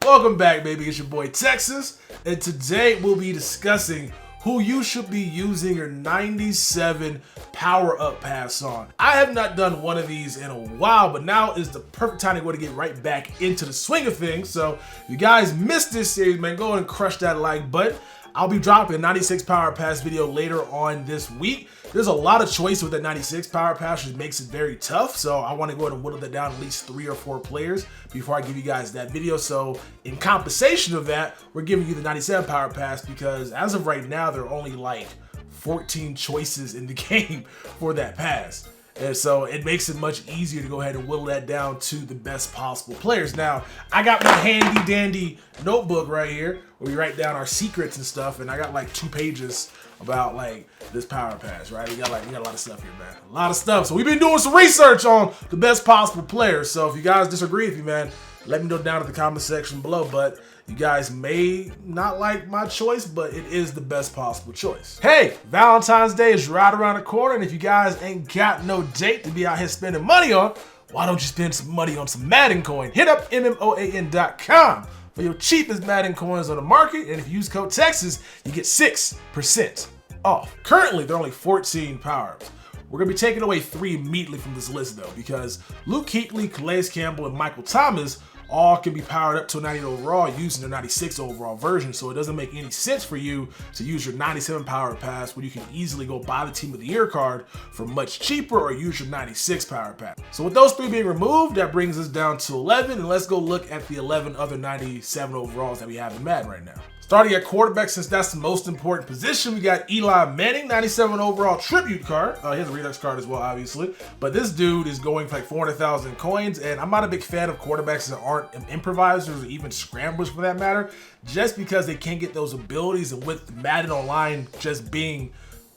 Welcome back, baby. It's your boy Texas, and today we'll be discussing who you should be using your 97 power-up pass on. I have not done one of these in a while, but now is the perfect time to go to get right back into the swing of things. So if you guys missed this series, man, go ahead and crush that like button. I'll be dropping a 96 power pass video later on this week. There's a lot of choice with that 96 power pass, which makes it very tough. So I want to go ahead and whittle that down at least 3 or 4 players before I give you guys that video. So in compensation of that, we're giving you the 97 power pass because as of right now, there are only like 14 choices in the game for that pass. And so it makes it much easier to go ahead and whittle that down to the best possible players. Now, I got my handy dandy notebook right here where we write down our secrets and stuff. And I got like 2 pages about like this power pass, right? We got a lot of stuff here, man. A lot of stuff. So we've been doing some research on the best possible players. So if you guys disagree with me, man, let me know down in the comment section below. But you guys may not like my choice, but it is the best possible choice. Hey, Valentine's Day is right around the corner, and if you guys ain't got no date to be out here spending money on, why don't you spend some money on some Madden coin? Hit up MMOAN.com for your cheapest Madden coins on the market, and if you use code Texas, you get 6% off. Currently, there are only 14 power-ups. We're going to be taking away 3 immediately from this list, though, because Luke Kuechly, Calais Campbell, and Michael Thomas all can be powered up to a 98 overall using their 96 overall version, so it doesn't make any sense for you to use your 97 power pass when you can easily go buy the Team of the Year card for much cheaper or use your 96 power pass. So with those 3 being removed, that brings us down to 11, and let's go look at the 11 other 97 overalls that we have in Madden right now. Starting at quarterback, since that's the most important position, we got Eli Manning, 97 overall tribute card. He has a Redux card as well, obviously. But this dude is going for like 400,000 coins, and I'm not a big fan of quarterbacks that aren't improvisers or even scramblers for that matter, just because they can't get those abilities, and with Madden Online just being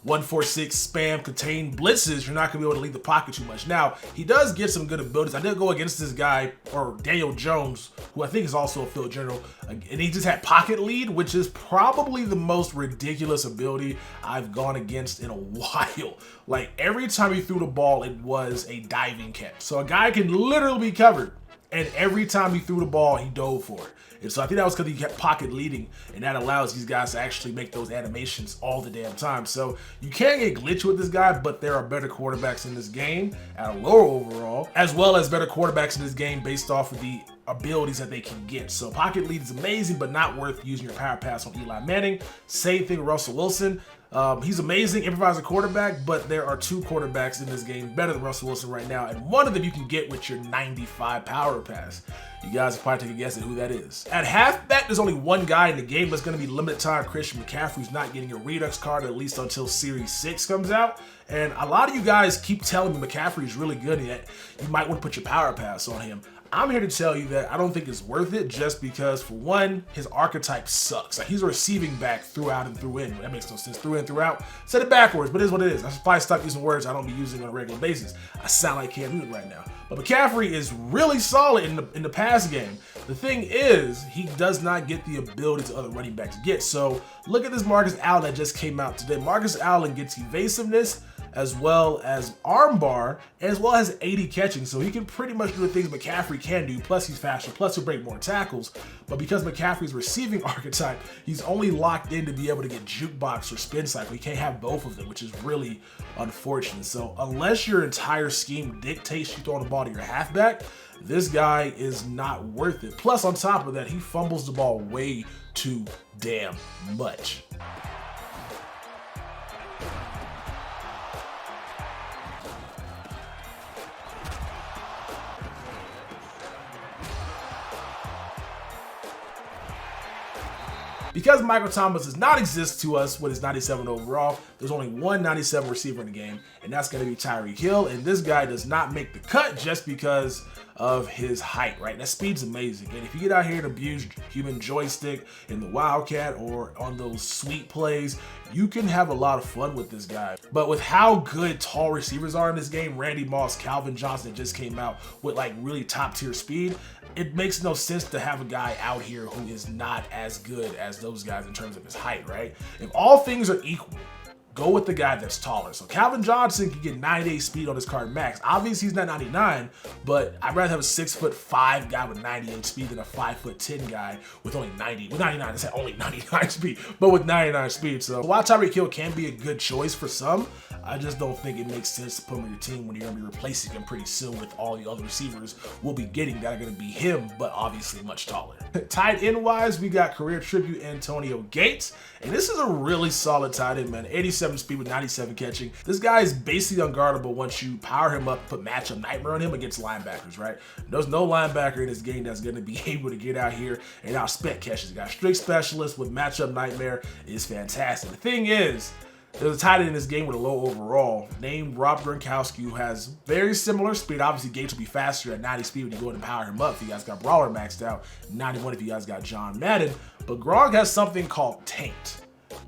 146 spam contained blitzes, you're not gonna be able to leave the pocket too much. Now, he does get some good abilities. I did go against this guy, or Daniel Jones, who I think is also a field general, and he just had pocket lead, which is probably the most ridiculous ability I've gone against in a while. Like, every time he threw the ball, it was a diving catch. So a guy can literally be covered, and every time he threw the ball, he dove for it. And so I think that was because he kept pocket leading, and that allows these guys to actually make those animations all the damn time. So you can get glitchy with this guy, but there are better quarterbacks in this game at a lower overall, as well as better quarterbacks in this game based off of the abilities that they can get. So pocket lead is amazing, but not worth using your power pass on Eli Manning. Same thing with Russell Wilson. He's amazing, improviser quarterback, but there are 2 quarterbacks in this game better than Russell Wilson right now, and one of them you can get with your 95 power pass. You guys will probably take a guess at who that is. At halfback, there's only one guy in the game that's going to be limited time. Christian McCaffrey, who's not getting a Redux card at least until Series 6 comes out. And a lot of you guys keep telling me McCaffrey is really good, and that you might want to put your power pass on him. I'm here to tell you that I don't think it's worth it, just because, for one, his archetype sucks. Like, he's a receiving back throughout and through in. That makes no sense. Through in, throughout. Said it backwards, but it is what it is. I should probably stop using words I don't be using on a regular basis. I sound like Cam Newton right now. But McCaffrey is really solid in the pass game. The thing is, he does not get the abilities other running backs get. So look at this Marcus Allen that just came out today. Marcus Allen gets evasiveness, as well as armbar, as well as 80 catching. So he can pretty much do the things McCaffrey can do, plus he's faster, plus he'll break more tackles. But because McCaffrey's receiving archetype, he's only locked in to be able to get jukebox or spin cycle. He can't have both of them, which is really unfortunate. So unless your entire scheme dictates you throwing the ball to your halfback, this guy is not worth it. Plus, on top of that, he fumbles the ball way too damn much. Because Michael Thomas does not exist to us with his 97 overall, there's only one 97 receiver in the game, and that's going to be Tyreek Hill. And this guy does not make the cut just because of his height, right? That speed's amazing. And if you get out here and abuse human joystick in the Wildcat or on those sweet plays, you can have a lot of fun with this guy. But with how good tall receivers are in this game, Randy Moss, Calvin Johnson just came out with like really top tier speed, it makes no sense to have a guy out here who is not as good as those guys in terms of his height, right? If all things are equal, go with the guy that's taller. So Calvin Johnson can get 98 speed on his card max. Obviously, he's not 99, but I'd rather have a 6'5" guy with 98 speed than a 5'10" guy with only 99. I said only 99 speed, but with 99 speed. So while Tyreek Hill can be a good choice for some, I just don't think it makes sense to put him on your team when you're going to be replacing him pretty soon with all the other receivers we'll be getting that are going to be him, but obviously much taller. Tight end wise, we got career tribute Antonio Gates, and this is a really solid tight end, man. 87 speed with 97 catching. This guy is basically unguardable once you power him up, put matchup nightmare on him against linebackers, right? There's no linebacker in this game that's going to be able to get out here and out-spec catches. Got strict specialist with matchup nightmare is fantastic. The thing is, there's a tight end in this game with a low overall named Rob Gronkowski who has very similar speed. Obviously, Gates will be faster at 90 speed when you go and power him up if you guys got Brawler maxed out, 91 if you guys got John Madden. But Gronk has something called tanked.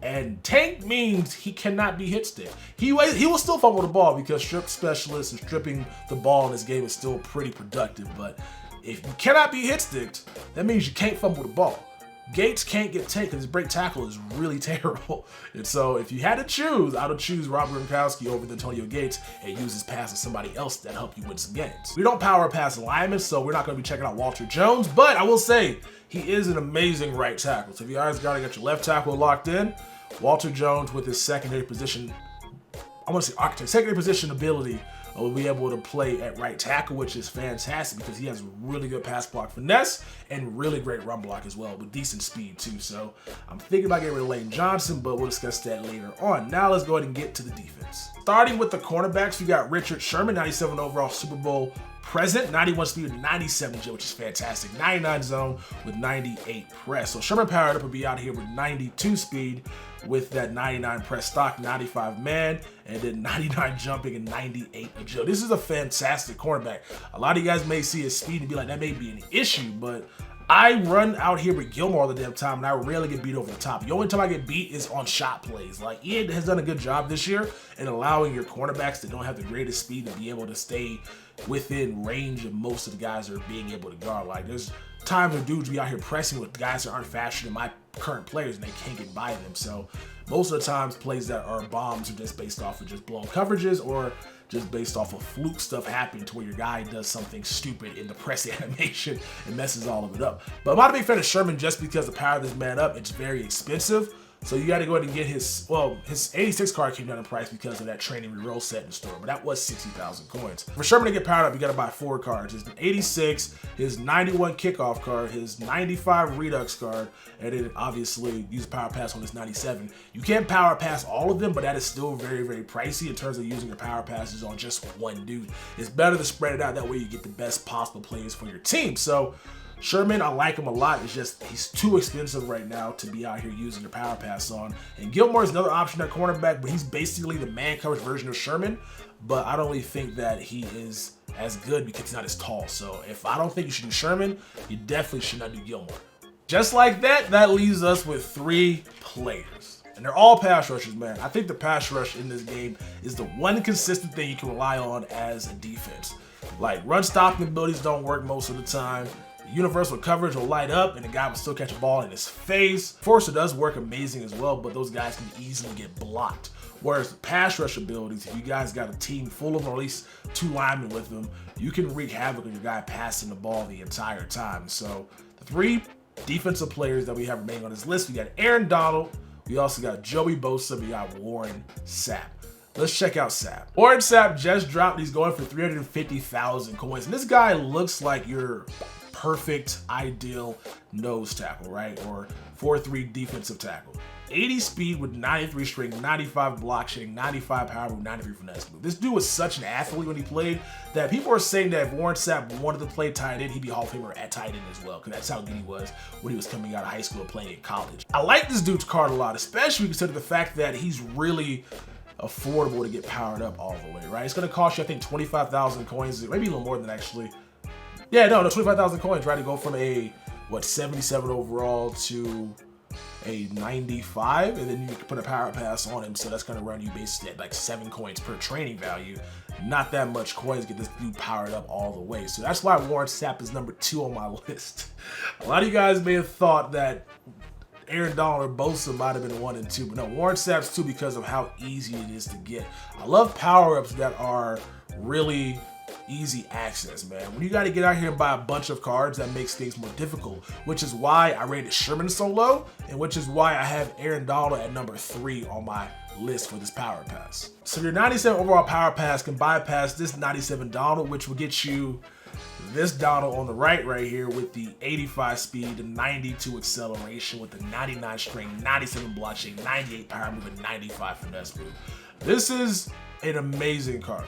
And tank means he cannot be hit stick. He will still fumble the ball because strip specialists and stripping the ball in this game is still pretty productive. But if you cannot be hit sticked, that means you can't fumble the ball. Gates can't get taken because his break tackle is really terrible. And so if you had to choose, I would choose Robert Gronkowski over Antonio Gates and use his pass to somebody else that help you win some games. We don't power past linemen, so we're not going to be checking out Walter Jones, but I will say he is an amazing right tackle. So if you guys got to get your left tackle locked in, Walter Jones with his secondary position, I want to say architect, secondary position ability, will be able to play at right tackle, which is fantastic because he has really good pass block finesse and really great run block as well with decent speed too. So I'm thinking about getting rid of Lane Johnson, but we'll discuss that later on. Now let's go ahead and get to the defense. Starting with the cornerbacks, we got Richard Sherman, 97 overall Super Bowl present, 91 speed with 97 J, which is fantastic. 99 zone with 98 press. So Sherman powered up will be out here with 92 speed with that 99 press stock, 95 man, and then 99 jumping and 98 agility. This is a fantastic cornerback. A lot of you guys may see his speed and be like, that may be an issue, but I run out here with Gilmore all the damn time, and I rarely get beat over the top. The only time I get beat is on shot plays. Like, Ian has done a good job this year in allowing your cornerbacks that don't have the greatest speed to be able to stay within range of most of the guys that are being able to guard. Like, there's times where dudes be out here pressing with guys that aren't faster than my current players, and they can't get by them. So most of the times, plays that are bombs are just based off of just blown coverages or just based off of fluke stuff happening to where your guy does something stupid in the press animation and messes all of it up. But I'm not a big fan of Sherman just because to power this man up, it's very expensive. So you got to go ahead and get his 86 card came down in price because of that training reroll set in the store, but that was 60,000 coins. For Sherman to get powered up, you got to buy 4 cards. His 86, his 91 kickoff card, his 95 redux card, and then obviously use power pass on his 97. You can't power pass all of them, but that is still very, very pricey in terms of using your power passes on just one dude. It's better to spread it out. That way you get the best possible players for your team. So Sherman, I like him a lot. It's just he's too expensive right now to be out here using your power pass on. And Gilmore is another option at cornerback, but he's basically the man coverage version of Sherman. But I don't really think that he is as good because he's not as tall. So if I don't think you should do Sherman, you definitely should not do Gilmore. Just like that, that leaves us with 3 players. And they're all pass rushers, man. I think the pass rush in this game is the one consistent thing you can rely on as a defense. Like, run stopping abilities don't work most of the time. Universal coverage will light up and the guy will still catch a ball in his face. Forcer does work amazing as well, but those guys can easily get blocked. Whereas the pass rush abilities, if you guys got a team full of them, or at least 2 linemen with them, you can wreak havoc with your guy passing the ball the entire time. So the 3 defensive players that we have remaining on this list, we got Aaron Donald, we also got Joey Bosa, we got Warren Sapp. Let's check out Sapp. Warren Sapp just dropped. He's going for 350,000 coins. And this guy looks like your perfect, ideal nose tackle, right? Or 4-3 defensive tackle. 80 speed with 93 string, 95 block shedding, 95 power move, 93 finesse move. This dude was such an athlete when he played that people are saying that if Warren Sapp wanted to play tight end, he'd be Hall of Famer at tight end as well, because that's how good he was when he was coming out of high school and playing in college. I like this dude's card a lot, especially considering the fact that he's really affordable to get powered up all the way, right? It's going to cost you, I think, 25,000 coins, maybe a little more than that, actually. Yeah, no, 25,000 coins, right? To go from a, 77 overall to a 95, and then you can put a power pass on him, so that's going to run you basically at like 7 coins per training value. Not that much coins to get this dude powered up all the way. So that's why Warren Sapp is number 2 on my list. A lot of you guys may have thought that Aaron Donald or Bosa might have been 1 and 2, but no, Warren Sapp's 2 because of how easy it is to get. I love power-ups that are really easy access, man. When you got to get out here and buy a bunch of cards, that makes things more difficult, which is why I rated Sherman so low, and which is why I have Aaron Donald at number 3 on my list for this power pass. So your 97 overall power pass can bypass this 97 Donald, which will get you this Donald on the right here with the 85 speed, the 92 acceleration with the 99 strength, 97 block shape, 98 power move, and 95 finesse move. This is an amazing card.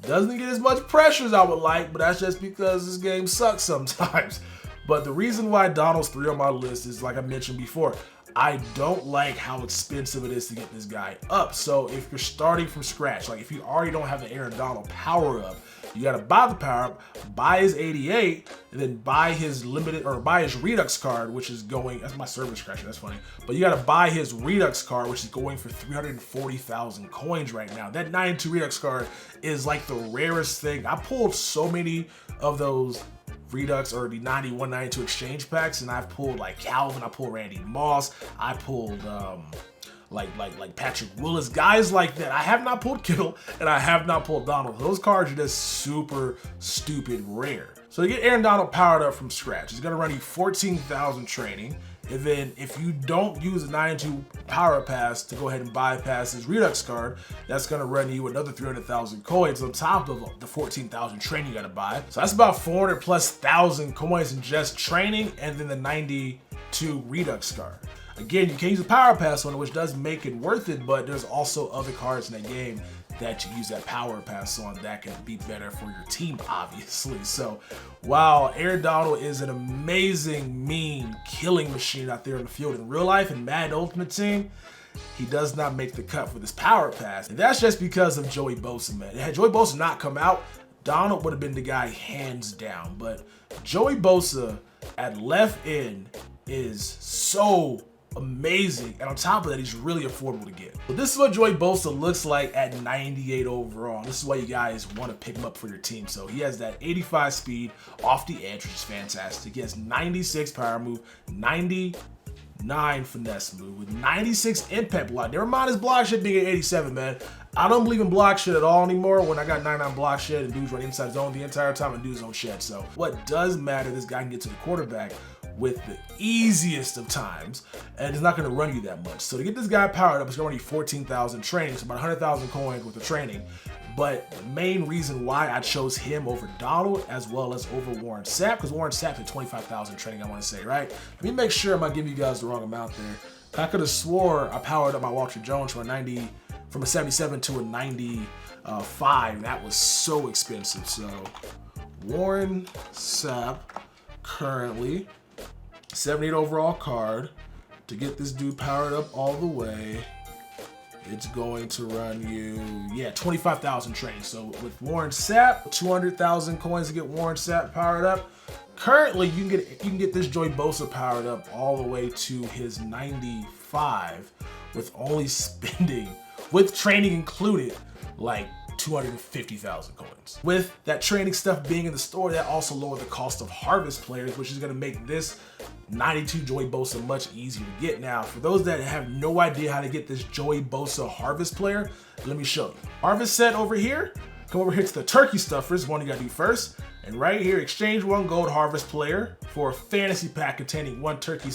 Doesn't get as much pressure as I would like, but that's just because this game sucks sometimes. But the reason why Donald's 3 on my list is, like I mentioned before, I don't like how expensive it is to get this guy up. So if you're starting from scratch, like if you already don't have the Aaron Donald power up, you gotta buy the power up, buy his 88, and then buy his limited or buy his Redux card, which is going, that's my service crasher, that's funny. But you gotta buy his Redux card, which is going for 340,000 coins right now. That 92 Redux card is like the rarest thing. I pulled so many of those Redux or the 91, 92 exchange packs, and I've pulled like Calvin, I pulled Randy Moss, I pulled like Patrick Willis, guys like that. I have not pulled Kittle and I have not pulled Donald. Those cards are just super stupid rare. So to get Aaron Donald powered up from scratch, it's gonna run you 14,000 training. And then if you don't use a 92 power pass to go ahead and bypass his Redux card, that's gonna run you another 300,000 coins on top of the 14,000 training you gotta buy. So that's about 400,000+ coins in just training, and then the 92 Redux card. Again, you can use a power pass on it, which does make it worth it, but there's also other cards in the game that you use that power pass on that can be better for your team, obviously. So, wow, Aaron Donald is an amazing, mean, killing machine out there in the field in real life. And Madden Ultimate Team, he does not make the cut for this power pass. And that's just because of Joey Bosa, man. Had Joey Bosa not come out, Donald would have been the guy hands down. But Joey Bosa at left end is so amazing, and on top of that, he's really affordable to get. But this is what Joey Bosa looks like at 98 overall. This is why you guys want to pick him up for your team. So he has that 85 speed off the edge, which is fantastic. He has 96 power move, 99 finesse move with 96 impact block. Never mind his block shit being at 87, man. I don't believe in block shit at all anymore when I got 99 block shit and dudes run inside zone the entire time and dudes don't shed. So what does matter, this guy can get to the quarterback with the easiest of times, and it's not going to run you that much. So to get this guy powered up, it's going to run you 14,000 training, so about 100,000 coins worth of training. But the main reason why I chose him over Donald as well as over Warren Sapp, because Warren Sapp had 25,000 training, I want to say, right? Let me make sure I'm not giving you guys the wrong amount there. I could have swore I powered up my Walter Jones from a 77 to a 95, and that was so expensive. So Warren Sapp currently 78 overall card. To get this dude powered up all the way, it's going to run you, 25,000 training. So with Warren Sapp, 200,000 coins to get Warren Sapp powered up. Currently, you can get this Joey Bosa powered up all the way to his 95 with only spending, with training included, like 250,000 coins. With that training stuff being in the store, that also lowered the cost of harvest players, which is going to make this 92 Joey Bosa much easier to get. Now, for those that have no idea how to get this Joey Bosa harvest player, let me show you. Harvest set over here, come over here to the turkey stuffers, one you gotta do first. And right here, exchange 1 gold harvest player for a fantasy pack containing 1 turkey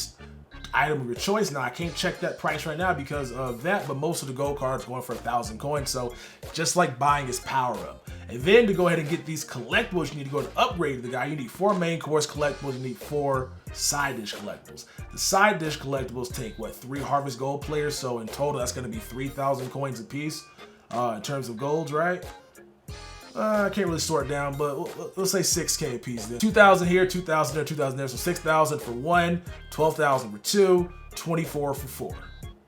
item of your choice. Now I can't check that price right now because of that, but most of the gold cards going for 1,000 coins. So just like buying his power up. And then to go ahead and get these collectibles, you need to go to upgrade the guy. You need 4 main course collectibles, you need 4 side dish collectibles. The side dish collectibles take what, 3 harvest gold players, so in total that's going to be 3,000 coins a piece in terms of golds, right? I can't really sort it down, but let's say 6K a piece then. 2,000 here, 2,000 there, 2,000 there, so 6,000 for 1, 12,000 for 2, 24 for 4.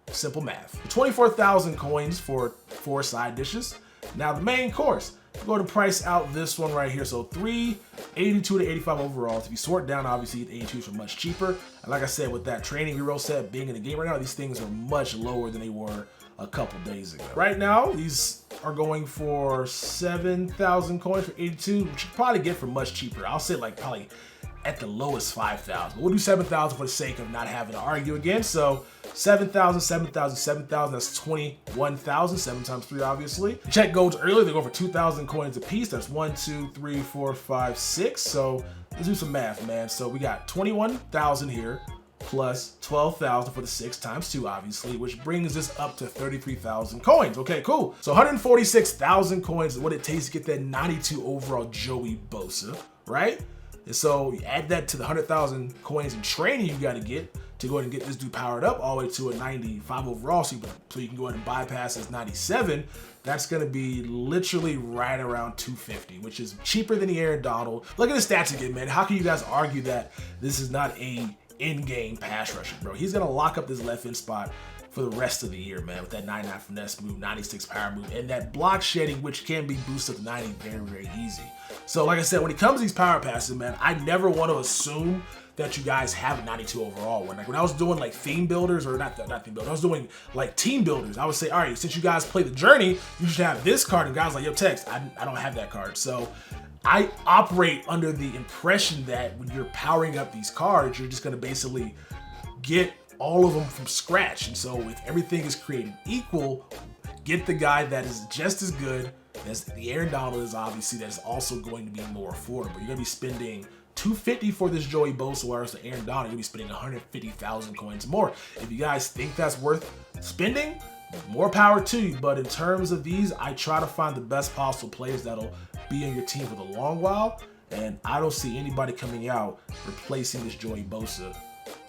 Simple math. 24,000 coins for 4 side dishes. Now the main course, go to price out this one right here. So 382 to 85 overall. If you sort down, obviously the 82s are much cheaper. And like I said, with that training hero set being in the game right now, these things are much lower than they were a couple days ago. Right now, these are going for 7,000 coins for 82, which you can probably get for much cheaper. I'll say like probably at the lowest 5,000. We'll do 7,000 for the sake of not having to argue again. So 7,000, 7,000, 7,000, that's 21,000, 7 times 3 obviously. Check golds earlier, they go for 2,000 coins a piece. That's 1, 2, 3, 4, 5, 6. So let's do some math, man. So we got 21,000 here plus 12,000 for the 6 times 2 obviously, which brings us up to 33,000 coins. Okay, cool. So 146,000 coins is what it takes to get that 92 overall Joey Bosa, right? And so you add that to the 100,000 coins in training you got to get to go ahead and get this dude powered up all the way to a 95 overall, so you can go ahead and bypass his 97. That's going to be literally right around 250, which is cheaper than the Aaron Donald. Look at the stats again, man. How can you guys argue that this is not a in-game pass rusher, bro? He's going to lock up this left end spot for the rest of the year, man, with that 99 finesse move, 96 power move, and that block shedding, which can be boosted to 90 very, very easy. So like I said, when it comes to these power passes, man, I never want to assume that you guys have a 92 overall. When I was doing like theme builders, or not theme builders, I was doing like team builders, I would say, all right, since you guys play the journey, you should have this card. And guys like, yo, Tex, I don't have that card. So I operate under the impression that when you're powering up these cards, you're just going to basically get all of them from scratch. And so if everything is created equal, get the guy that is just as good as the Aaron Donald is, obviously, that is also going to be more affordable. You're going to be spending $250 for this Joey Bosa, whereas the Aaron Donald, you'll be spending 150,000 coins more. If you guys think that's worth spending, more power to you. But in terms of these, I try to find the best possible players that'll be on your team for the long while, and I don't see anybody coming out replacing this Joey Bosa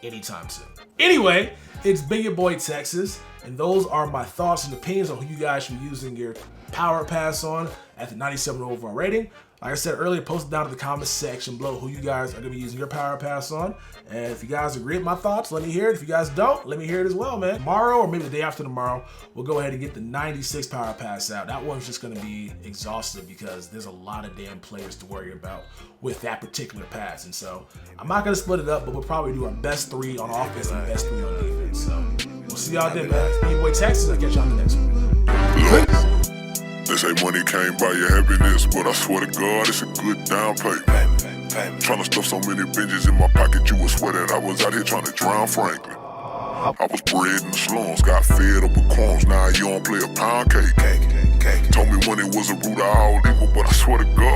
anytime soon. Anyway, it's been your boy Texas, and those are my thoughts and opinions on who you guys should be using your power pass on at the 97 overall rating. Like I said earlier, post it down in the comment section below who you guys are going to be using your power pass on. And if you guys agree with my thoughts, let me hear it. If you guys don't, let me hear it as well, man. Tomorrow, or maybe the day after tomorrow, we'll go ahead and get the 96 power pass out. That one's just going to be exhaustive because there's a lot of damn players to worry about with that particular pass. And so I'm not going to split it up, but we'll probably do our best 3 on offense and best 3 on defense. So we'll see y'all then, man. It's your boy Texas. I'll catch y'all on the next one. They say money can't buy your happiness, but I swear to God, it's a good down payment. Trying to stuff so many binges in my pocket, you would swear that I was out here trying to drown Franklin. I was bred in the slums, got fed up with crumbs, now you don't play a pound cake. Told me money was a root of all evil, but I swear to God,